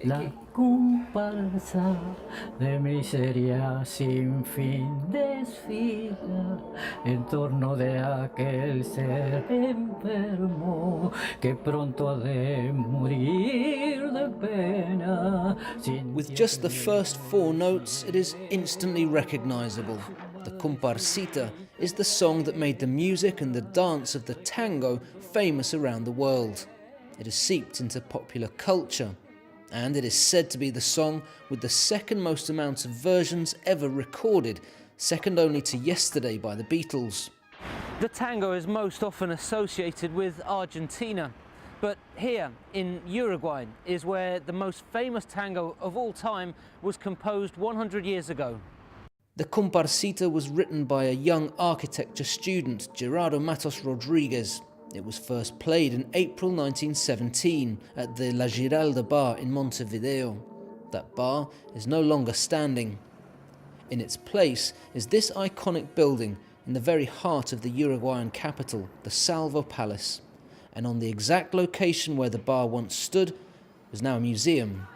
La comparsa de miseria sin fin desfila en torno de aquel ser enfermo que pronto ha de morir de pena. With just the first four notes, it is instantly recognizable. The Cumparsita is the song that made the music and the dance of the tango famous around the world. It has seeped into popular culture, and it is said to be the song with the second most amount of versions ever recorded, second only to Yesterday by the Beatles. The tango is most often associated with Argentina, but here in Uruguay is where the most famous tango of all time was composed 100 years ago. The Cumparsita was written by a young architecture student, Gerardo Matos Rodriguez. It was first played in April 1917 at the La Giralda bar in Montevideo. That bar is no longer standing. In its place is this iconic building in the very heart of the Uruguayan capital, the Salvo Palace. And on the exact location where the bar once stood is now a museum.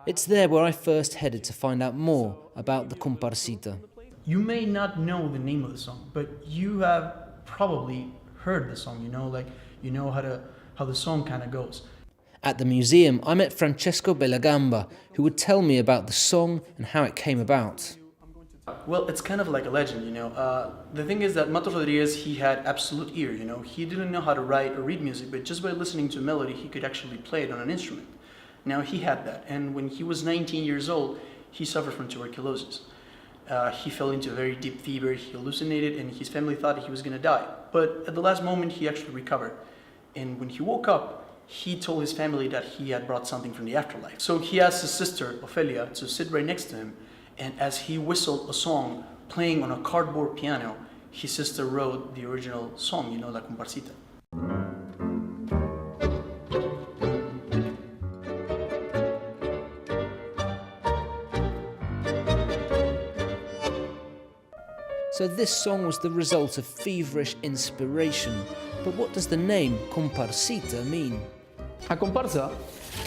It's there where I first headed to find out more about the Cumparsita. You may not know the name of the song, but you have probably heard the song, how the song kind of goes. At the museum, I met Francesco Bellagamba, who would tell me about the song and how it came about. Well, it's kind of like a legend, The thing is that Matos Rodriguez, he had absolute ear, He didn't know how to write or read music, but just by listening to a melody, he could actually play it on an instrument. Now, he had that, and when he was 19 years old, he suffered from tuberculosis. He fell into a very deep fever, he hallucinated, and his family thought he was going to die. But at the last moment, he actually recovered. And when he woke up, he told his family that he had brought something from the afterlife. So he asked his sister, Ophelia, to sit right next to him, and as he whistled a song playing on a cardboard piano, his sister wrote the original song, La Cumparsita. So this song was the result of feverish inspiration. But what does the name Cumparsita mean? A comparsa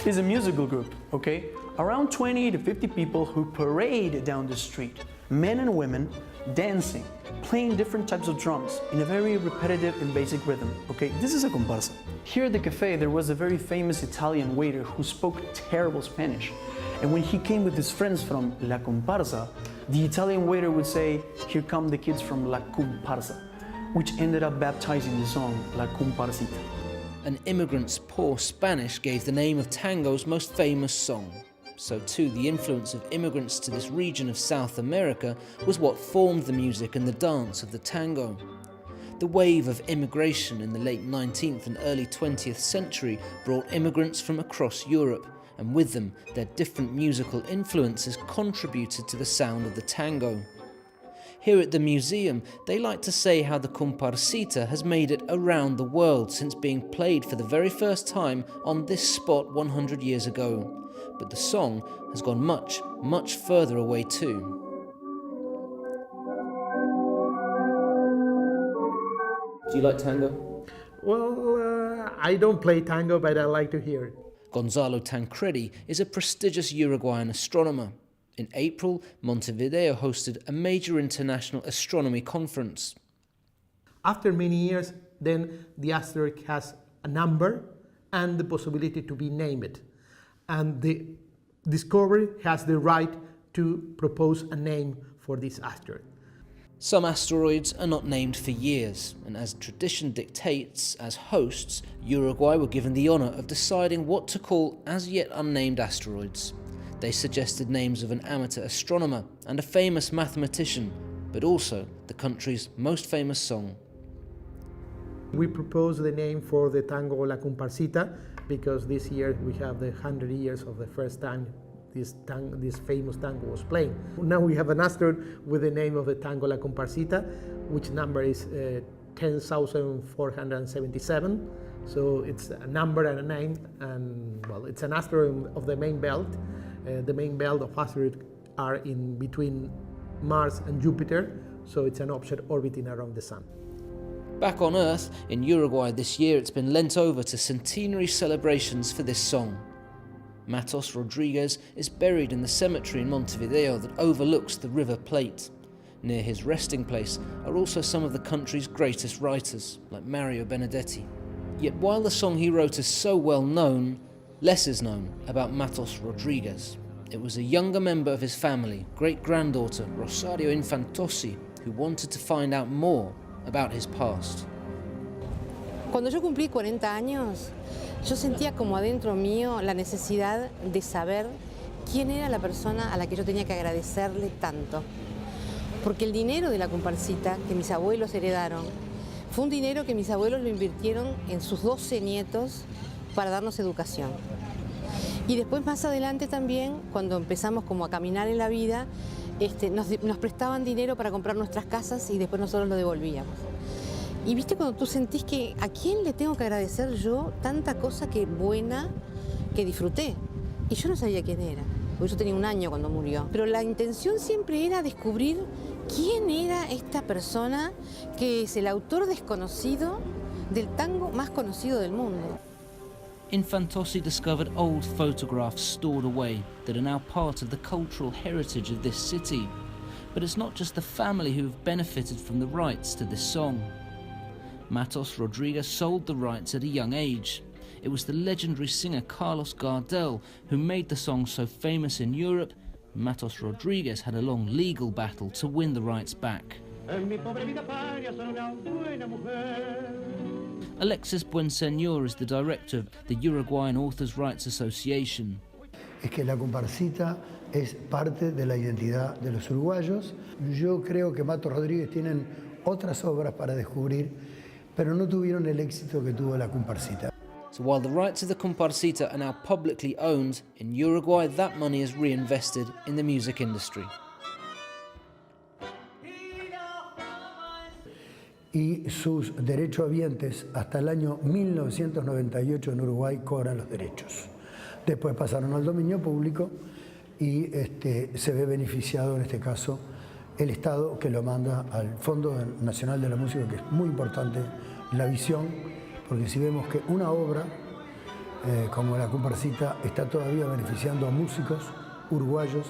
is a musical group, okay? Around 20 to 50 people who parade down the street, men and women dancing, playing different types of drums in a very repetitive and basic rhythm, okay? This is a comparsa. Here at the cafe, there was a very famous Italian waiter who spoke terrible Spanish. And when he came with his friends from La Comparsa, the Italian waiter would say, "Here come the kids from La Cumparsa," which ended up baptizing the song La Cumparsita. An immigrant's poor Spanish gave the name of tango's most famous song. So too, the influence of immigrants to this region of South America was what formed the music and the dance of the tango. The wave of immigration in the late 19th and early 20th century brought immigrants from across Europe, and with them, their different musical influences contributed to the sound of the tango. Here at the museum, they like to say how the Cumparsita has made it around the world since being played for the very first time on this spot 100 years ago. But the song has gone much, much further away too. Do you like tango? Well, I don't play tango, but I like to hear it. Gonzalo Tancredi is a prestigious Uruguayan astronomer. In April, Montevideo hosted a major international astronomy conference. After many years, then the asteroid has a number and the possibility to be named. And the discovery has the right to propose a name for this asteroid. Some asteroids are not named for years, and as tradition dictates, as hosts, Uruguay were given the honour of deciding what to call as yet unnamed asteroids. They suggested names of an amateur astronomer and a famous mathematician, but also the country's most famous song. We proposed the name for the tango La Cumparsita because this year we have the 100 years of the first time this famous tango was played. Now we have an asteroid with the name of the tango La Cumparsita, which number is 10,477. So it's a number and a name, and well, it's an asteroid of the main belt. The main belt of asteroids are in between Mars and Jupiter, so it's an object orbiting around the Sun. Back on Earth, in Uruguay this year, it's been lent over to centenary celebrations for this song. Matos Rodriguez is buried in the cemetery in Montevideo that overlooks the River Plate. Near his resting place are also some of the country's greatest writers, like Mario Benedetti. Yet while the song he wrote is so well known, less is known about Matos Rodriguez. It was a younger member of his family, great-granddaughter Rosario Infantosi, who wanted to find out more about his past. Cuando yo cumplí 40 años, yo sentía como adentro mío la necesidad de saber quién era la persona a la que yo tenía que agradecerle tanto. Porque el dinero de la Cumparsita que mis abuelos heredaron fue un dinero que mis abuelos lo invirtieron en sus 12 nietos para darnos educación. Y después más adelante también, cuando empezamos como a caminar en la vida, nos prestaban dinero para comprar nuestras casas y después nosotros lo devolvíamos. Y viste cuando tú sentís que a quién le tengo que agradecer yo tanta cosa que buena que disfruté. Y yo no sabía quién era, porque yo tenía 1 año cuando murió. Pero la intención siempre era descubrir quién era esta persona que es el autor desconocido del tango más conocido del mundo. Infantosi discovered old photographs stored away that are now part of the cultural heritage of this city. But it's not just the family who have benefited from the rights to this song. Matos Rodriguez sold the rights at a young age. It was the legendary singer Carlos Gardel who made the song so famous in Europe. Matos Rodriguez had a long legal battle to win the rights back. Alexis Buenseñor is the director of the Uruguayan Authors' Rights Association. Es que la Cumparsita es parte de la identidad de los uruguayos. Yo creo que Matos Rodríguez tienen otras obras para descubrir, pero no tuvieron el éxito que tuvo la Cumparsita. So while the rights of the Cumparsita are now publicly owned, in Uruguay that money is reinvested in the music industry. Y sus derechohabientes hasta el año 1998 en Uruguay cobran los derechos. Después pasaron al dominio público y se ve beneficiado en este caso el Estado, que lo manda al Fondo Nacional de la Música, que es muy importante la visión, porque si vemos que una obra como la Cumparsita está todavía beneficiando a músicos uruguayos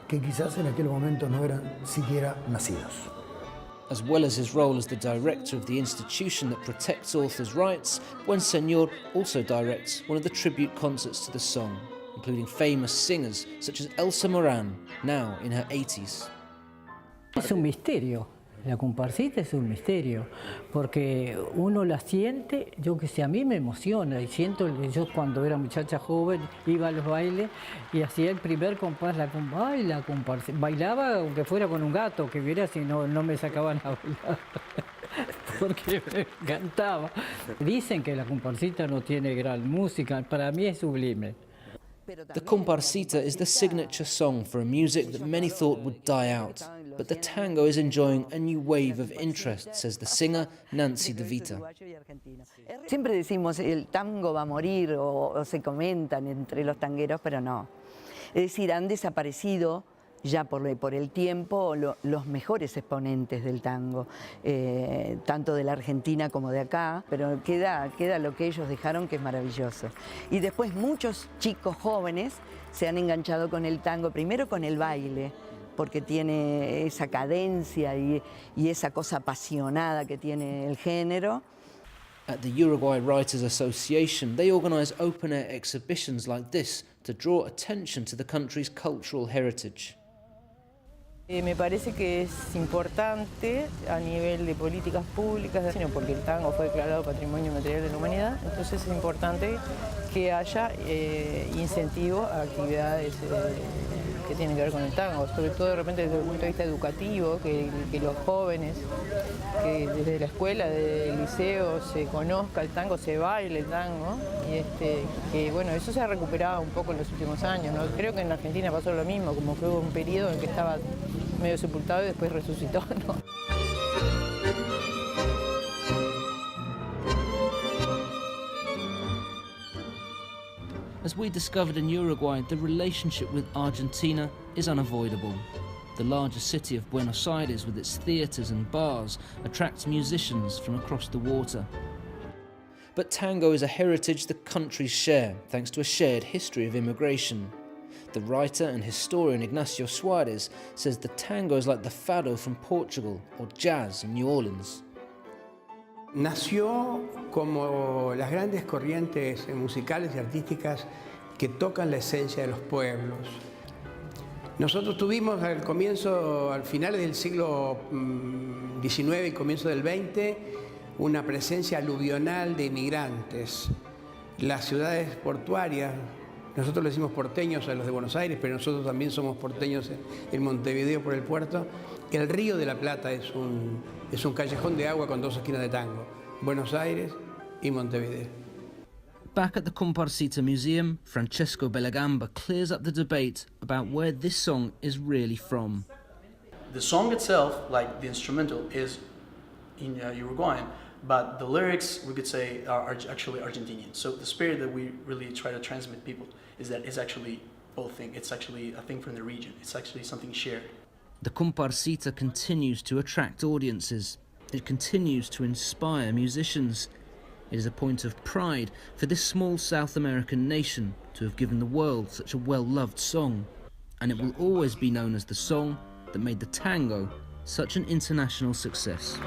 que quizás en aquel momento no eran siquiera nacidos. As well as his role as the director of the institution that protects authors' rights, Buenseñor also directs one of the tribute concerts to the song, including famous singers such as Elsa Moran, now in her 80s. Es un misterio, la Cumparsita es un misterio, porque uno la siente, yo que sé, a mí me emociona, y siento, yo cuando era muchacha joven iba a los bailes y hacía el primer compás, la Cumparsita, bailaba aunque fuera con un gato, que viera si no me sacaban a bailar, porque me encantaba. Dicen que la Cumparsita no tiene gran música, para mí es sublime. The Cumparsita is the signature song for a music that many thought would die out, but the tango is enjoying a new wave of interest, says the singer Nancy De Vita. Siempre decimos el tango va a morir o se comentan entre los tangueros, pero no. Es decir, han desaparecido ya por el tiempo los mejores exponentes del tango, tanto de la Argentina como de acá, pero queda lo que ellos dejaron, que es maravilloso. Y después muchos chicos jóvenes se han enganchado con el tango, primero con el baile, porque tiene esa cadencia y esa cosa apasionada que tiene el género. At the Uruguay Writers Association, they organise open-air exhibitions like this to draw attention to the country's cultural heritage. Me parece que es importante a nivel de políticas públicas, porque el tango fue declarado Patrimonio Material de la Humanidad, entonces es importante que haya incentivo a actividades que tienen que ver con el tango, sobre todo de repente desde el punto de vista educativo, que los jóvenes, que desde la escuela, desde el liceo se conozca el tango, se baile el tango, y que bueno, eso se ha recuperado un poco en los últimos años, ¿no? Creo que en Argentina pasó lo mismo, como que hubo un periodo en que estaba medio sepultado y después resucitó, ¿no? As we discovered in Uruguay, the relationship with Argentina is unavoidable. The larger city of Buenos Aires, with its theatres and bars, attracts musicians from across the water. But tango is a heritage the countries share, thanks to a shared history of immigration. The writer and historian Ignacio Suarez says the tango is like the fado from Portugal or jazz in New Orleans. Nació como las grandes corrientes musicales y artísticas que tocan la esencia de los pueblos. Nosotros tuvimos al finales del siglo XIX y comienzo del XX, una presencia aluvional de inmigrantes. Las ciudades portuarias, nosotros le decimos porteños a los de Buenos Aires, pero nosotros también somos porteños en Montevideo por el puerto. El Río de la Plata es un callejón de agua con dos esquinas de tango, Buenos Aires y Montevideo. Back at the Cumparsita Museum, Francesco Bellagamba clears up the debate about where this song is really from. The song itself, like the instrumental, is in Uruguayan, but the lyrics, we could say, are actually Argentinian. So the spirit that we really try to transmit people is that it's actually both things. It's actually a thing from the region. It's actually something shared. The Cumparsita continues to attract audiences. It continues to inspire musicians. It is a point of pride for this small South American nation to have given the world such a well-loved song. And it will always be known as the song that made the tango such an international success.